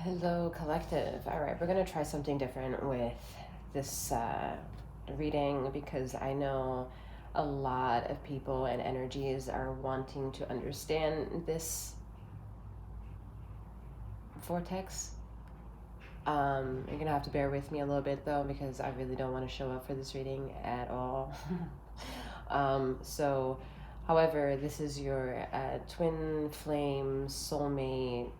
Hello, collective. All right, we're going to try something different with this reading because I know a lot of people and energies are wanting to understand this vortex. You're going to have to bear with me a little bit though because I really don't want to show up for this reading at all. However, this is your twin flame soulmate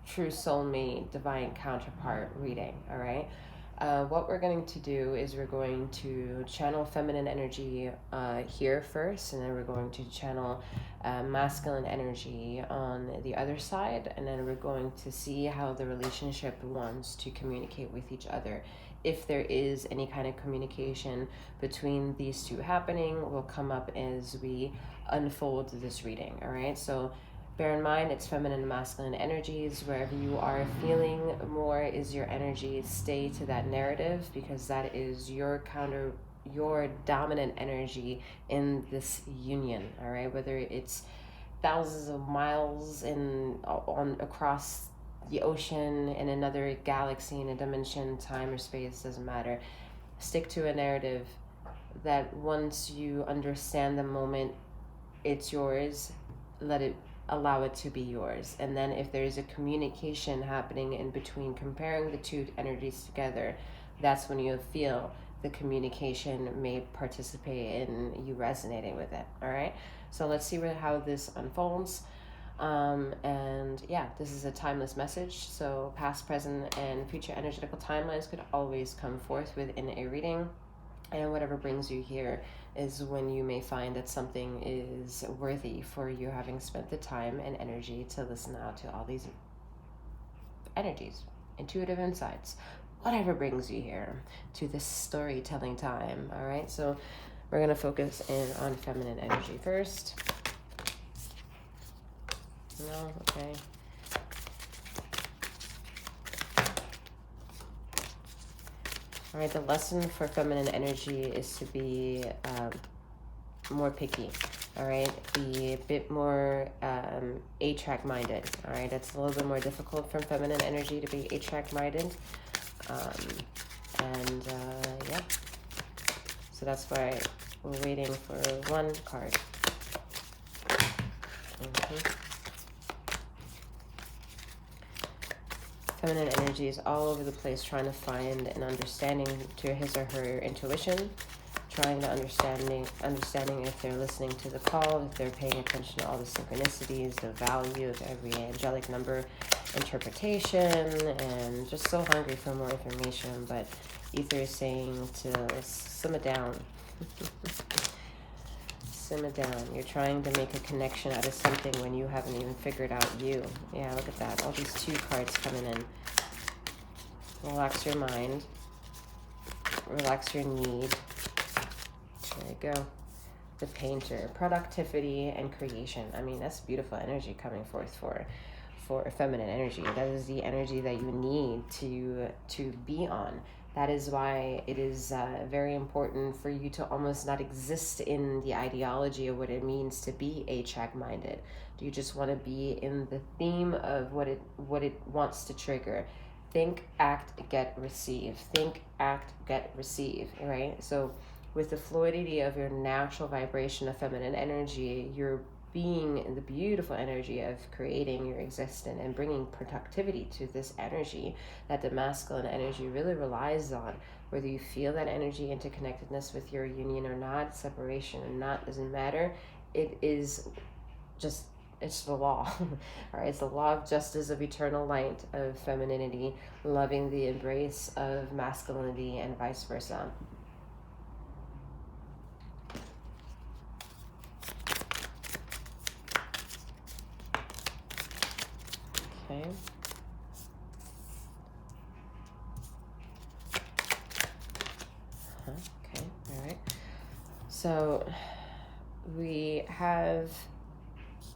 true soulmate divine counterpart reading. All right, what we're going to do is we're going to channel feminine energy here first, and then we're going to channel masculine energy on the other side, and then we're going to see how the relationship wants to communicate with each other. If there is any kind of communication between these two happening, will come up as we unfold this reading. All right, so bear in mind, it's feminine and masculine energies. Wherever you are feeling more is your energy. Stay to that narrative because that is your dominant energy in this union. All right, whether it's thousands of miles across the ocean, in another galaxy, in a dimension, time or space, doesn't matter. Stick to a narrative that once you understand the moment, it's yours. Allow it to be yours. And then if there is a communication happening in between, comparing the two energies together, that's when you'll feel the communication may participate in you resonating with it. All right, so let's see how this unfolds. And yeah, this is a timeless message, so past, present, and future energetical timelines could always come forth within a reading. And whatever brings you here is when you may find that something is worthy for you, having spent the time and energy to listen out to all these energies, intuitive insights, whatever brings you here to this storytelling time. All right, so we're going to focus in on feminine energy first. No, okay. All right, the lesson for feminine energy is to be more picky. All right, be a bit more A-track minded. All right, that's a little bit more difficult from feminine energy to be A-track minded. Yeah, so that's why we're waiting for one card. Feminine energy is all over the place trying to find an understanding to his or her intuition, trying to understanding if they're listening to the call, if they're paying attention to all the synchronicities, the value of every angelic number interpretation, and just so hungry for more information. But Ether is saying to simmer down. Simmer down. You're trying to make a connection out of something when you haven't even figured out you. Yeah, look at that. All these two cards coming in. Relax your mind. Relax your need. There you go. The Painter. Productivity and creation. I mean, that's beautiful energy coming forth for feminine energy. That is the energy that you need to be on. That is why it is very important for you to almost not exist in the ideology of what it means to be A-track minded. Do you just want to be in the theme of what it wants to trigger? Think, act, get, receive. Think, act, get, receive, right? So with the fluidity of your natural vibration of feminine energy, you're being in the beautiful energy of creating your existence and bringing productivity to this energy that the masculine energy really relies on. Whether you feel that energy interconnectedness with your union or not, separation or not, doesn't matter. It is just, it's the law. All right, it's the law of justice, of eternal light, of femininity, loving the embrace of masculinity, and vice versa. Okay. Okay, all right. So we have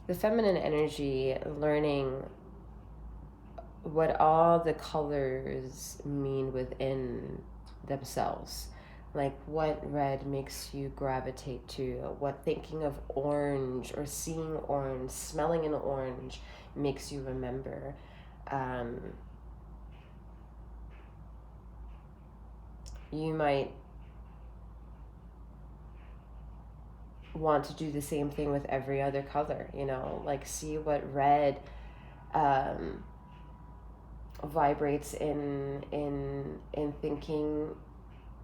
the feminine energy learning what all the colors mean within themselves, Like, what red makes you gravitate to? What thinking of orange or seeing orange, smelling an orange makes you remember? You might want to do the same thing with every other color, you know, like see what red vibrates in thinking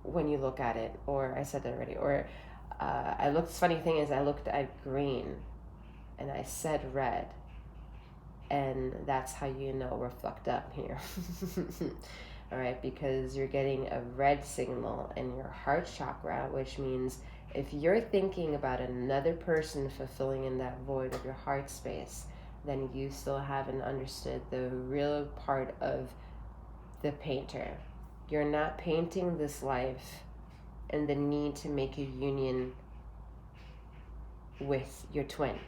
when you look at it. Or I said that already. Or funny thing is, I looked at green and I said red, and that's how you know we're fucked up here. All right, because you're getting a red signal in your heart chakra, which means if you're thinking about another person fulfilling in that void of your heart space, then you still haven't understood the real part of the painter. You're not painting this life and the need to make a union with your twin.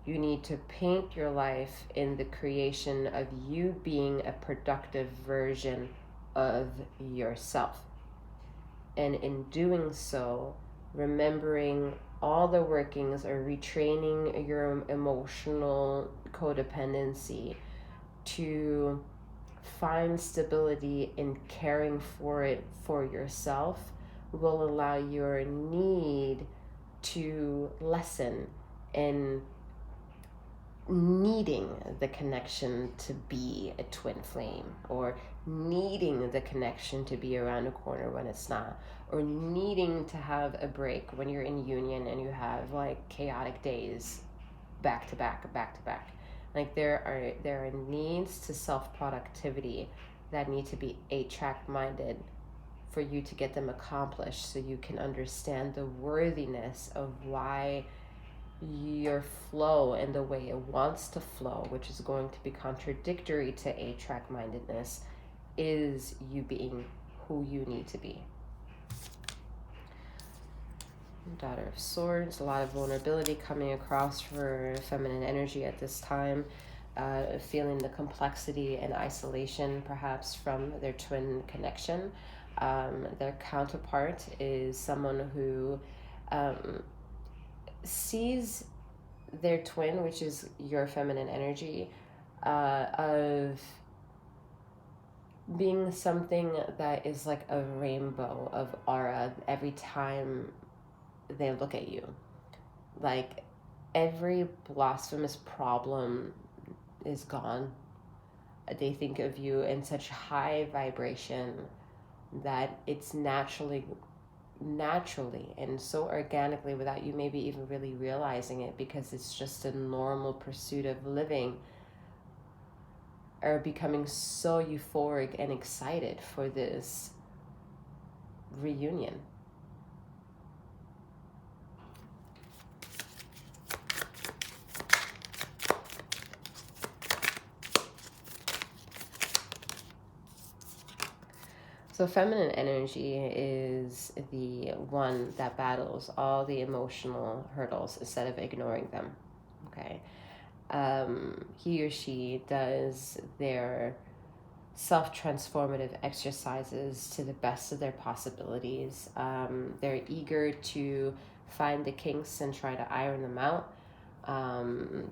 You need to paint your life in the creation of you being a productive version of yourself. And in doing so, remembering all the workings or retraining your emotional codependency to find stability in caring for it for yourself will allow your need to lessen in needing the connection to be a twin flame, or needing the connection to be around a corner when it's not, or needing to have a break when you're in union and you have like chaotic days back to back. Like there are needs to self-productivity that need to be 8-track minded for you to get them accomplished, so you can understand the worthiness of why your flow and the way it wants to flow, which is going to be contradictory to 8-track mindedness, is you being who you need to be. Daughter of Swords, a lot of vulnerability coming across for feminine energy at this time, feeling the complexity and isolation perhaps from their twin connection. Their counterpart is someone who sees their twin, which is your feminine energy, of being something that is like a rainbow of aura every time they look at you. Like every blasphemous problem is gone. They think of you in such high vibration that it's naturally and so organically, without you maybe even really realizing it, because it's just a normal pursuit of living, are becoming so euphoric and excited for this reunion. So feminine energy is the one that battles all the emotional hurdles instead of ignoring them, okay? He or she does their self-transformative exercises to the best of their possibilities. They're eager to find the kinks and try to iron them out.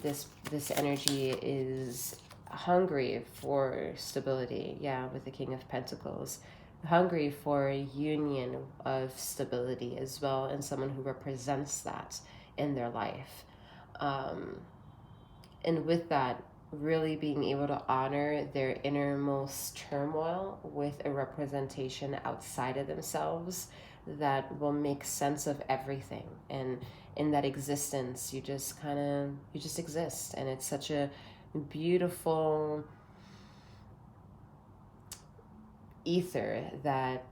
This energy is hungry for stability, with the King of Pentacles. Hungry for a union of stability as well, and someone who represents that in their life. And with that, really being able to honor their innermost turmoil with a representation outside of themselves that will make sense of everything. And in that existence, you just exist. And it's such a beautiful ether that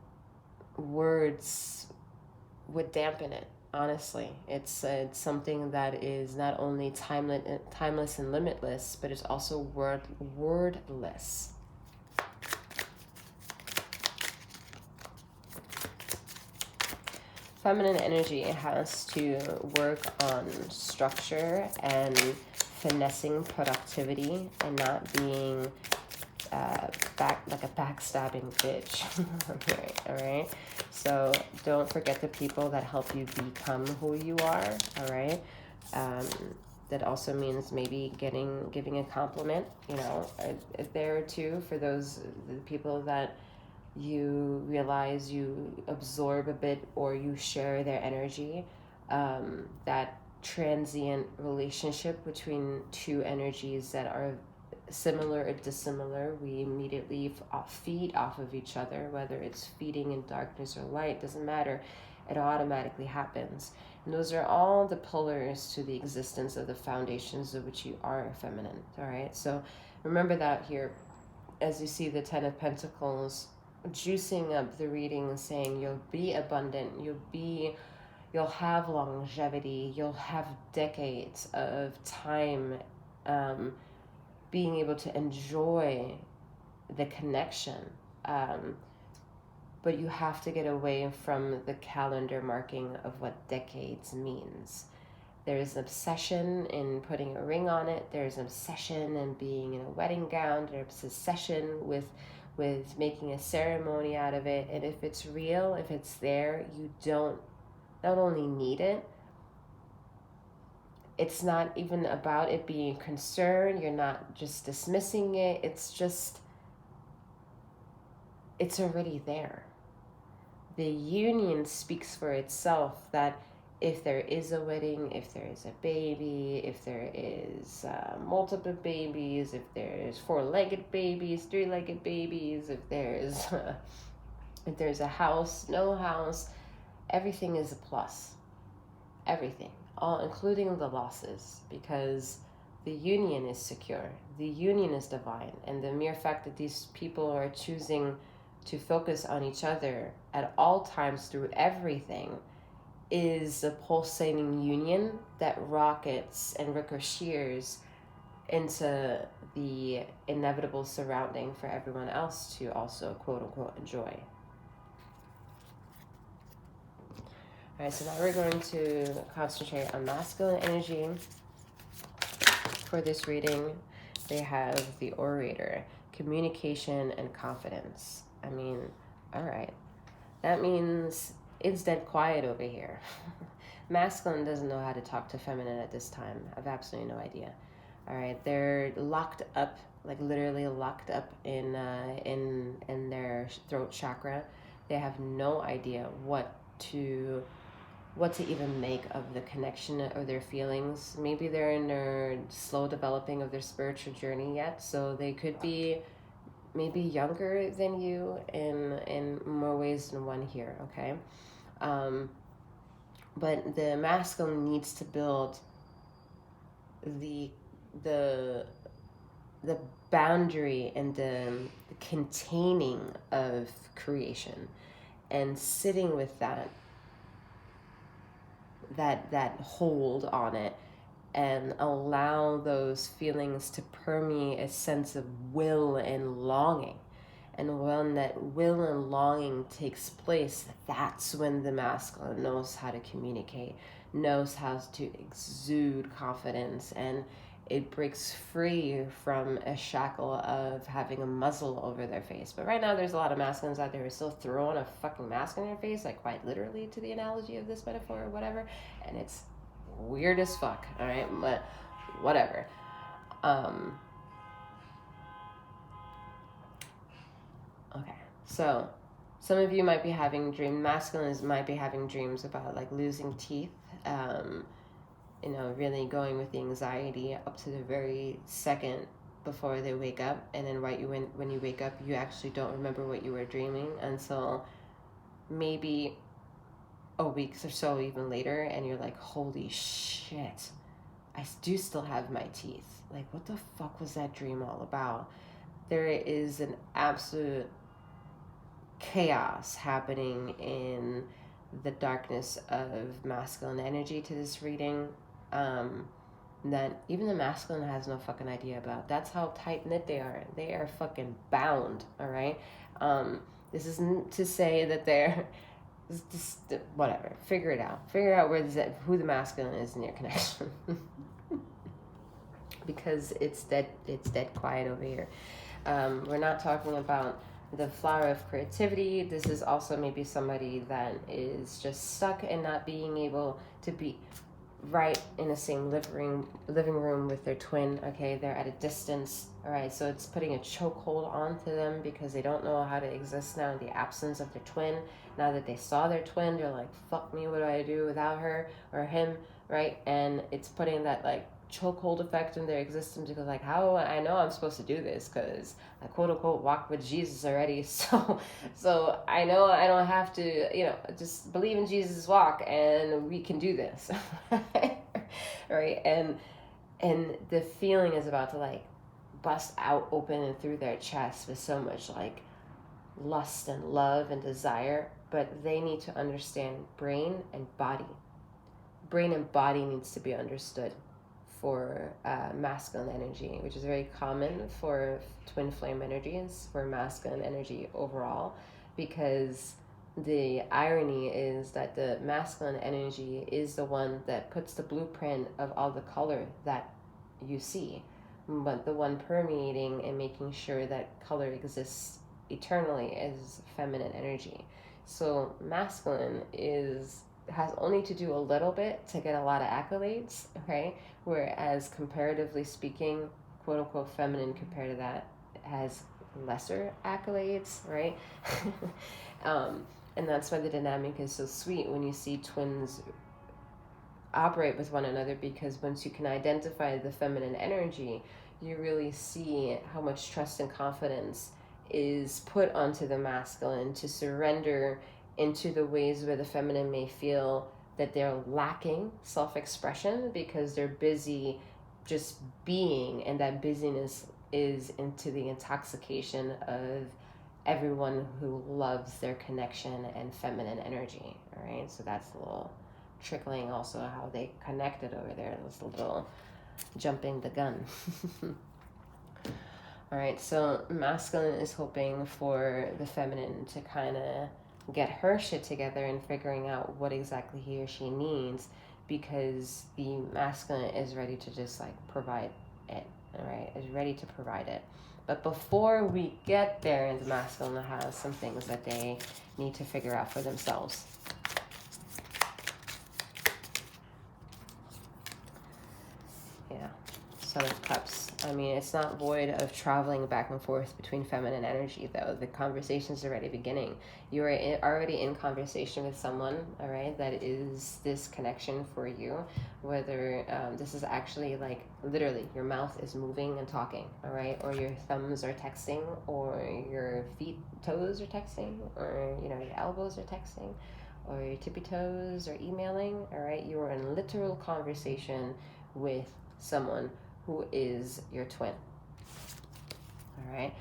words would dampen it. Honestly, it's something that is not only timeless and limitless, but it's also wordless. Feminine energy has to work on structure and finessing productivity, and not being like a backstabbing bitch. Okay, all right? So don't forget the people that help you become who you are, all right? That also means maybe giving a compliment, you know, there too, for those the people that you realize you absorb a bit or you share their energy. That transient relationship between two energies that are similar or dissimilar, we immediately feed off of each other, whether it's feeding in darkness or light, doesn't matter. It automatically happens. And those are all the pillars to the existence of the foundations of which you are feminine. All right. So remember that here, as you see the Ten of Pentacles juicing up the reading and saying you'll be abundant, you'll have longevity, you'll have decades of time, being able to enjoy the connection. But you have to get away from the calendar marking of what decades means. There's an obsession in putting a ring on it. There's an obsession in being in a wedding gown. There's an obsession with making a ceremony out of it. And if it's real, if it's there, you don't not only need it, it's not even about it being concerned. You're not just dismissing it. It's already there. The union speaks for itself, that if there is a wedding, if there is a baby, if there is multiple babies, if there's four-legged babies, three-legged babies, if there's a house, no house, everything is a plus. Everything. All, including the losses, because the union is secure, the union is divine, and the mere fact that these people are choosing to focus on each other at all times through everything is a pulsating union that rockets and ricochets into the inevitable surrounding for everyone else to also quote-unquote enjoy. All right, so now we're going to concentrate on masculine energy. For this reading, they have the orator, communication and confidence. I mean, all right. That means it's dead quiet over here. Masculine doesn't know how to talk to feminine at this time. I have absolutely no idea. All right, they're locked up, like literally locked up in their throat chakra. They have no idea what to even make of the connection or their feelings. Maybe they're in their slow developing of their spiritual journey yet, so they could be maybe younger than you in more ways than one here, okay? But the masculine needs to build the boundary and the containing of creation, and sitting with that hold on it, and allow those feelings to permeate a sense of will and longing. And when that will and longing takes place, that's when the masculine knows how to communicate, knows how to exude confidence, and it breaks free from a shackle of having a muzzle over their face. But right now there's a lot of masculines out there who are still throwing a fucking mask on their face, like quite literally, to the analogy of this metaphor or whatever, and it's weird as fuck, all right? But whatever. Okay, so some of you might be having masculines might be having dreams about like losing teeth, you know, really going with the anxiety up to the very second before they wake up, and then when you wake up, you actually don't remember what you were dreaming until maybe a week or so even later, and you're like, holy shit, I do still have my teeth. Like, what the fuck was that dream all about? There is an absolute chaos happening in the darkness of masculine energy to this reading, that even the masculine has no fucking idea about. That's how tight-knit they are. They are fucking bound, all right? This isn't to say that they're just whatever. Figure it out. Figure out who the masculine is in your connection. Because it's dead quiet over here. We're not talking about the flower of creativity. This is also maybe somebody that is just stuck in not being able to be right in the same living room with their twin. Okay, they're at a distance. All right, so it's putting a chokehold onto them because they don't know how to exist now in the absence of their twin. Now that they saw their twin, they're like, fuck me, what do I do without her or him, right? And it's putting that like chokehold effect in their existence because like, how I know I'm supposed to do this because I quote unquote walk with Jesus already. So I know I don't have to, just believe in Jesus' walk and we can do this. Right? And the feeling is about to like bust out open and through their chest with so much like lust and love and desire, but they need to understand brain and body. Brain and body needs to be understood for masculine energy, which is very common for twin flame energies, for masculine energy overall, because the irony is that the masculine energy is the one that puts the blueprint of all the color that you see, but the one permeating and making sure that color exists eternally is feminine energy. So masculine has only to do a little bit to get a lot of accolades, right? Whereas comparatively speaking, quote unquote feminine compared to that has lesser accolades, right? And that's why the dynamic is so sweet when you see twins operate with one another, because once you can identify the feminine energy, you really see how much trust and confidence is put onto the masculine to surrender into the ways where the feminine may feel that they're lacking self-expression because they're busy just being, and that busyness is into the intoxication of everyone who loves their connection and feminine energy. All right, so that's a little trickling also how they connected over there. That's a little jumping the gun. All right, so masculine is hoping for the feminine to kind of get her shit together and figuring out what exactly he or she needs, because the masculine is ready to just like provide it, all right, is ready to provide it. But before we get there, the masculine has some things that they need to figure out for themselves. Yeah, Seven of Cups. I mean, it's not void of traveling back and forth between feminine energy, though. The conversation's already beginning. You are already in conversation with someone, all right, that is this connection for you. Whether this is actually like literally your mouth is moving and talking, all right, or your thumbs are texting, or your toes are texting, or your elbows are texting, or your tippy toes are emailing, all right. You are in literal conversation with someone who is your twin, all right?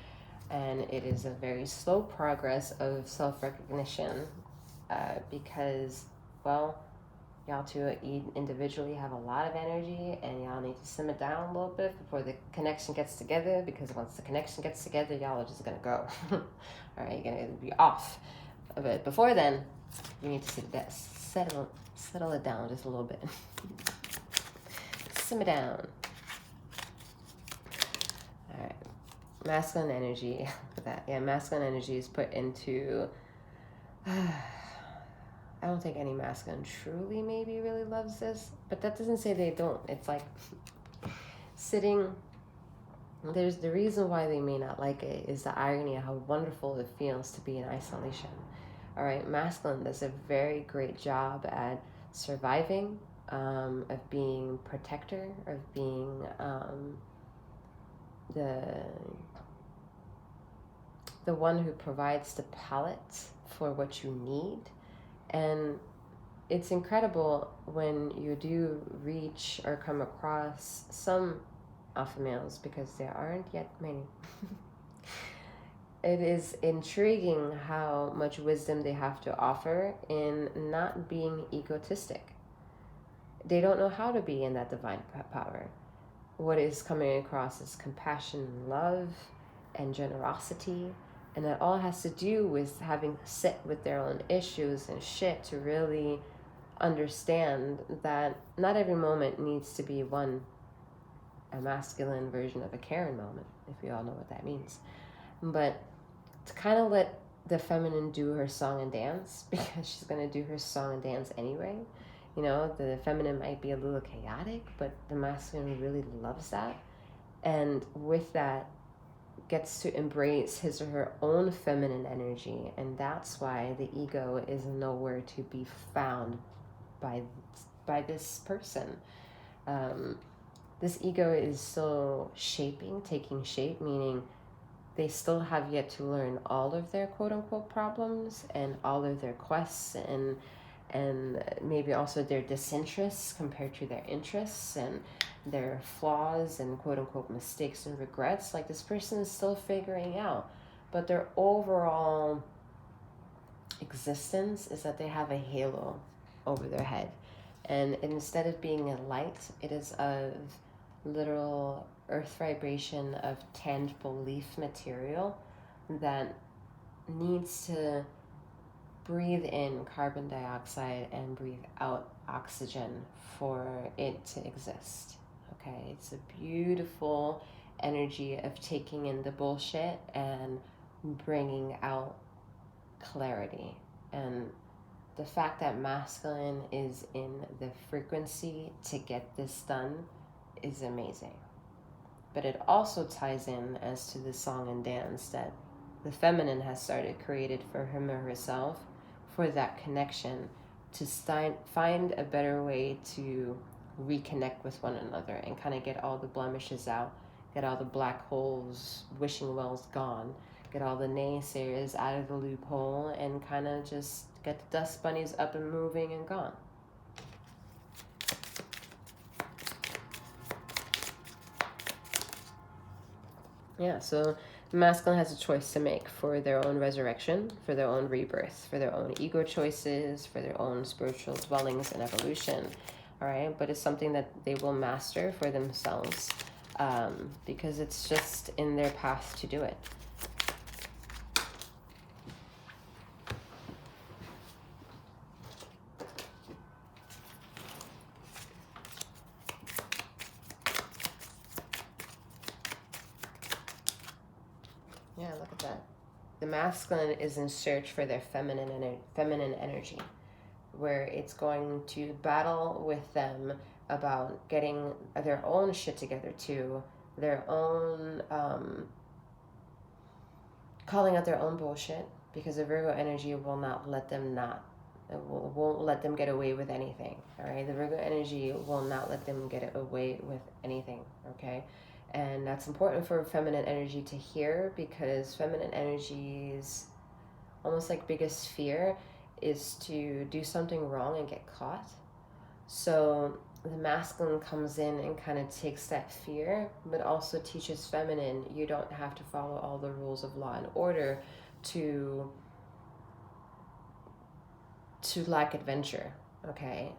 And it is a very slow progress of self-recognition because, well, y'all two individually have a lot of energy, and y'all need to simmer down a little bit before the connection gets together, because once the connection gets together, y'all are just gonna go. All right, you're gonna be off. But before then, you need to settle it down just a little bit. Simmer down. All right, masculine energy. Masculine energy is put into. I don't think any masculine truly maybe really loves this, but that doesn't say they don't. It's like sitting. There's the reason why they may not like it is the irony of how wonderful it feels to be in isolation. All right, masculine does a very great job at surviving, of being protector, of being the one who provides the palette for what you need. And it's incredible when you do reach or come across some alpha males, because there aren't yet many. It is intriguing how much wisdom they have to offer in not being egotistic. They don't know how to be in that divine power. What is coming across is compassion, love, and generosity. And that all has to do with having to sit with their own issues and shit to really understand that not every moment needs to be one a masculine version of a Karen moment, if you all know what that means. But to kind of let the feminine do her song and dance, because she's going to do her song and dance anyway. You know, the feminine might be a little chaotic, but the masculine really loves that. And with that, gets to embrace his or her own feminine energy. And that's why the ego is nowhere to be found by this person. This ego is still taking shape, meaning they still have yet to learn all of their quote-unquote problems and all of their quests and maybe also their disinterests compared to their interests and their flaws and quote-unquote mistakes and regrets. Like, this person is still figuring out, but their overall existence is that they have a halo over their head, and instead of being a light, it is a literal earth vibration of tangible leaf material that needs to breathe in carbon dioxide and breathe out oxygen for it to exist. Okay, it's a beautiful energy of taking in the bullshit and bringing out clarity. And the fact that masculine is in the frequency to get this done is amazing. But it also ties in as to the song and dance that the feminine has created for him or herself, for that connection, to find a better way to reconnect with one another and kind of get all the blemishes out, get all the black holes, wishing wells gone, get all the naysayers out of the loophole, and kind of just get the dust bunnies up and moving and gone. Yeah, so the masculine has a choice to make for their own resurrection, for their own rebirth, for their own ego choices, for their own spiritual dwellings and evolution. All right, but it's something that they will master for themselves, because it's just in their path to do it. Yeah, look at that. The masculine is in search for their feminine energy, where it's going to battle with them about getting their own shit together too, their own calling out their own bullshit, because the Virgo energy will not let them won't let them get away with anything. All right, the Virgo energy will not let them get away with anything. Okay. And that's important for feminine energy to hear, because feminine energy's almost like biggest fear is to do something wrong and get caught. So the masculine comes in and kind of takes that fear, but also teaches feminine, you don't have to follow all the rules of law and order to lack adventure. Okay.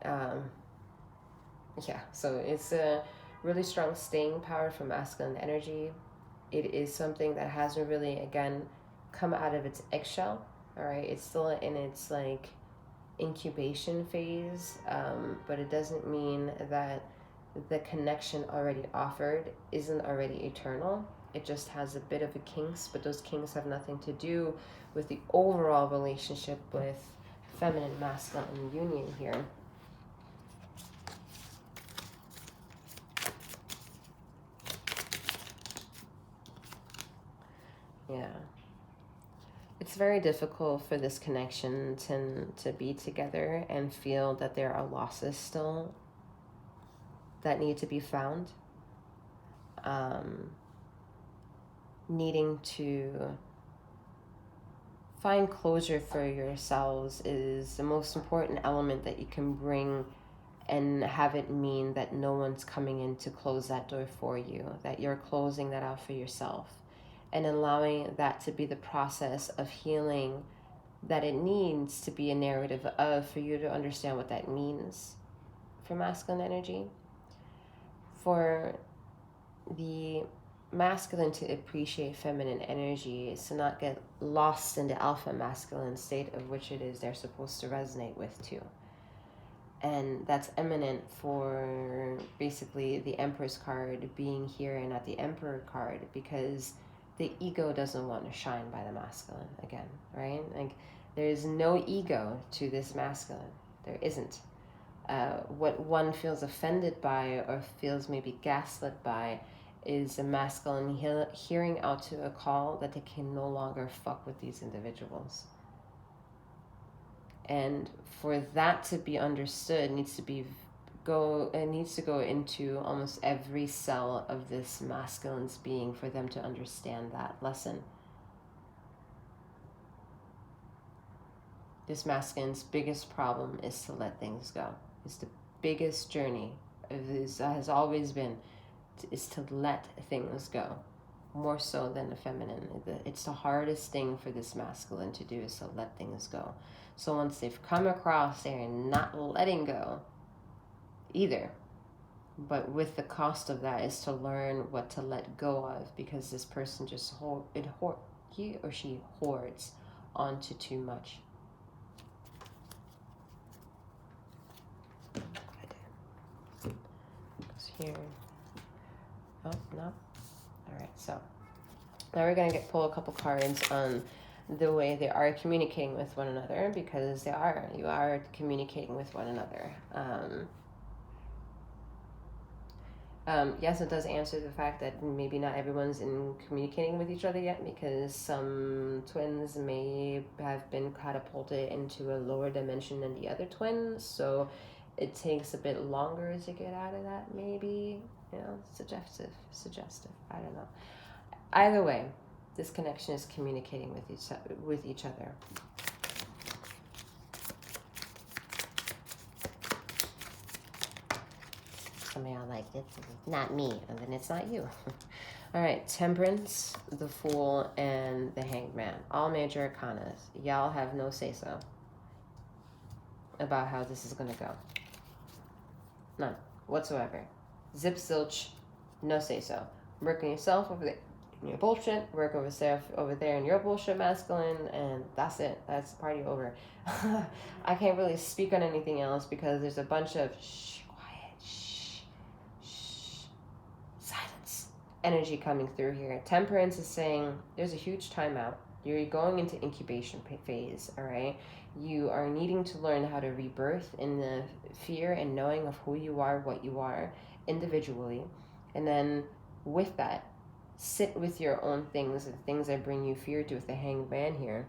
Yeah, so it's a really strong staying power for masculine energy. It is something that hasn't really, again, come out of its eggshell. All right, it's still in its like incubation phase, but it doesn't mean that the connection already offered isn't already eternal. It just has a bit of a kinks, but those kinks have nothing to do with the overall relationship with feminine masculine union here. Yeah. It's very difficult for this connection to be together and feel that there are losses still that need to be found. Needing to find closure for yourselves is the most important element that you can bring, and have it mean that no one's coming in to close that door for you, that you're closing that out for yourself. And allowing that to be the process of healing that it needs to be a narrative of, for you to understand what that means for masculine energy. For the masculine to appreciate feminine energy is to not get lost in the alpha masculine state, of which it is they're supposed to resonate with too. And that's eminent for basically the Empress card being here and not the Emperor card, because the ego doesn't want to shine by the masculine again, right? Like, there's no ego to this masculine. There isn't. What one feels offended by or feels maybe gaslit by is a masculine hearing out to a call that they can no longer fuck with these individuals. And for that to be understood, it needs to go into almost every cell of this masculine's being for them to understand that lesson. This masculine's biggest problem is to let things go. It's the biggest journey of this, has always been, is to let things go, more so than the feminine. It's the hardest thing for this masculine to do, is to let things go. So once they've come across, they're not letting go either. But with the cost of that is to learn what to let go of, because this person just he or she hoards onto too much. Goes here. Oh, no. All right, so now we're going to pull a couple cards on the way they are communicating with one another, because you are communicating with one another. Yes, it does answer the fact that maybe not everyone's in communicating with each other yet, because some twins may have been catapulted into a lower dimension than the other twins, so it takes a bit longer to get out of that, maybe. Suggestive. I don't know. Either way, this connection is communicating with each other. Some of y'all like, it's not me, and then it's not you. All right, Temperance, the Fool, and the Hanged Man. All major arcanas. Y'all have no say-so about how this is going to go. None whatsoever. Zip zilch, no say-so. Work on yourself over there in your bullshit, work over there in your bullshit, masculine, and that's it. That's the party over. I can't really speak on anything else, because there's a bunch of silence energy coming through here. Temperance is saying there's a huge timeout. You're going into incubation phase, all right? You are needing to learn how to rebirth in the fear and knowing of who you are, what you are, individually. And then with that, sit with your own things, the things that bring you fear, to with the Hanged Man here.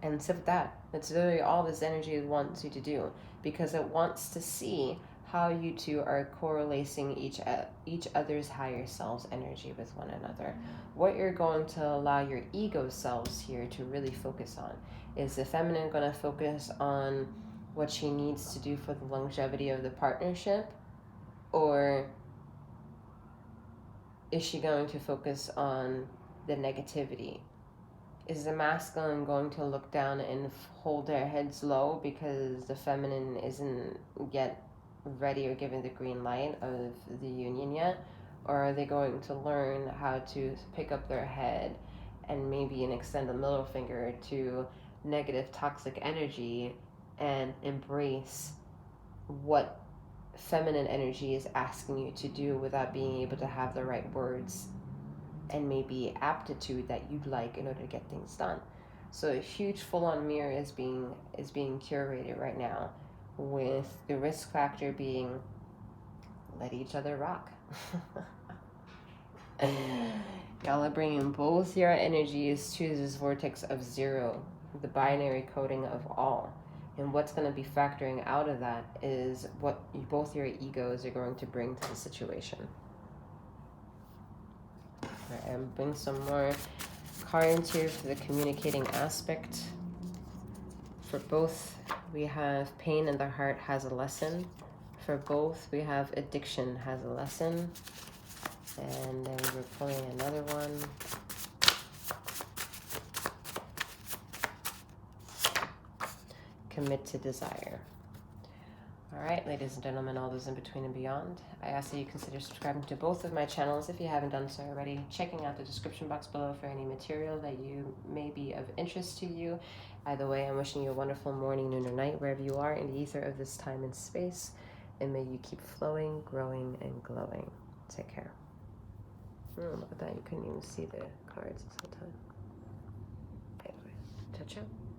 And sit with that. That's literally all this energy wants you to do, because it wants to see how you two are correlating each other's higher selves energy with one another. What you're going to allow your ego selves here to really focus on. Is the feminine going to focus on what she needs to do for the longevity of the partnership? Or is she going to focus on the negativity? Is the masculine going to look down and hold their heads low because the feminine isn't yet ready or given the green light of the union yet? Or are they going to learn how to pick up their head and maybe extend a middle finger to negative toxic energy and embrace what feminine energy is asking you to do, without being able to have the right words and maybe aptitude that you'd like in order to get things done? So a huge full-on mirror is being curated right now, with the risk factor being let each other rock. Y'all are bringing both your energies to this vortex of zero, the binary coding of all. And what's going to be factoring out of that is what both your egos are going to bring to the situation. All right, and bring some more cards here for the communicating aspect. For both, we have pain in the heart has a lesson. For both, we have addiction has a lesson. And then we're pulling another one. Commit to desire. All right, ladies and gentlemen, all those in between and beyond, I ask that you consider subscribing to both of my channels if you haven't done so already, checking out the description box below for any material that you may be of interest to you. Either way, I'm wishing you a wonderful morning, noon, or night, wherever you are in the ether of this time and space, and may you keep flowing, growing, and glowing. Take care. Look at that, you couldn't even see the cards this whole time. Anyway, ciao, ciao.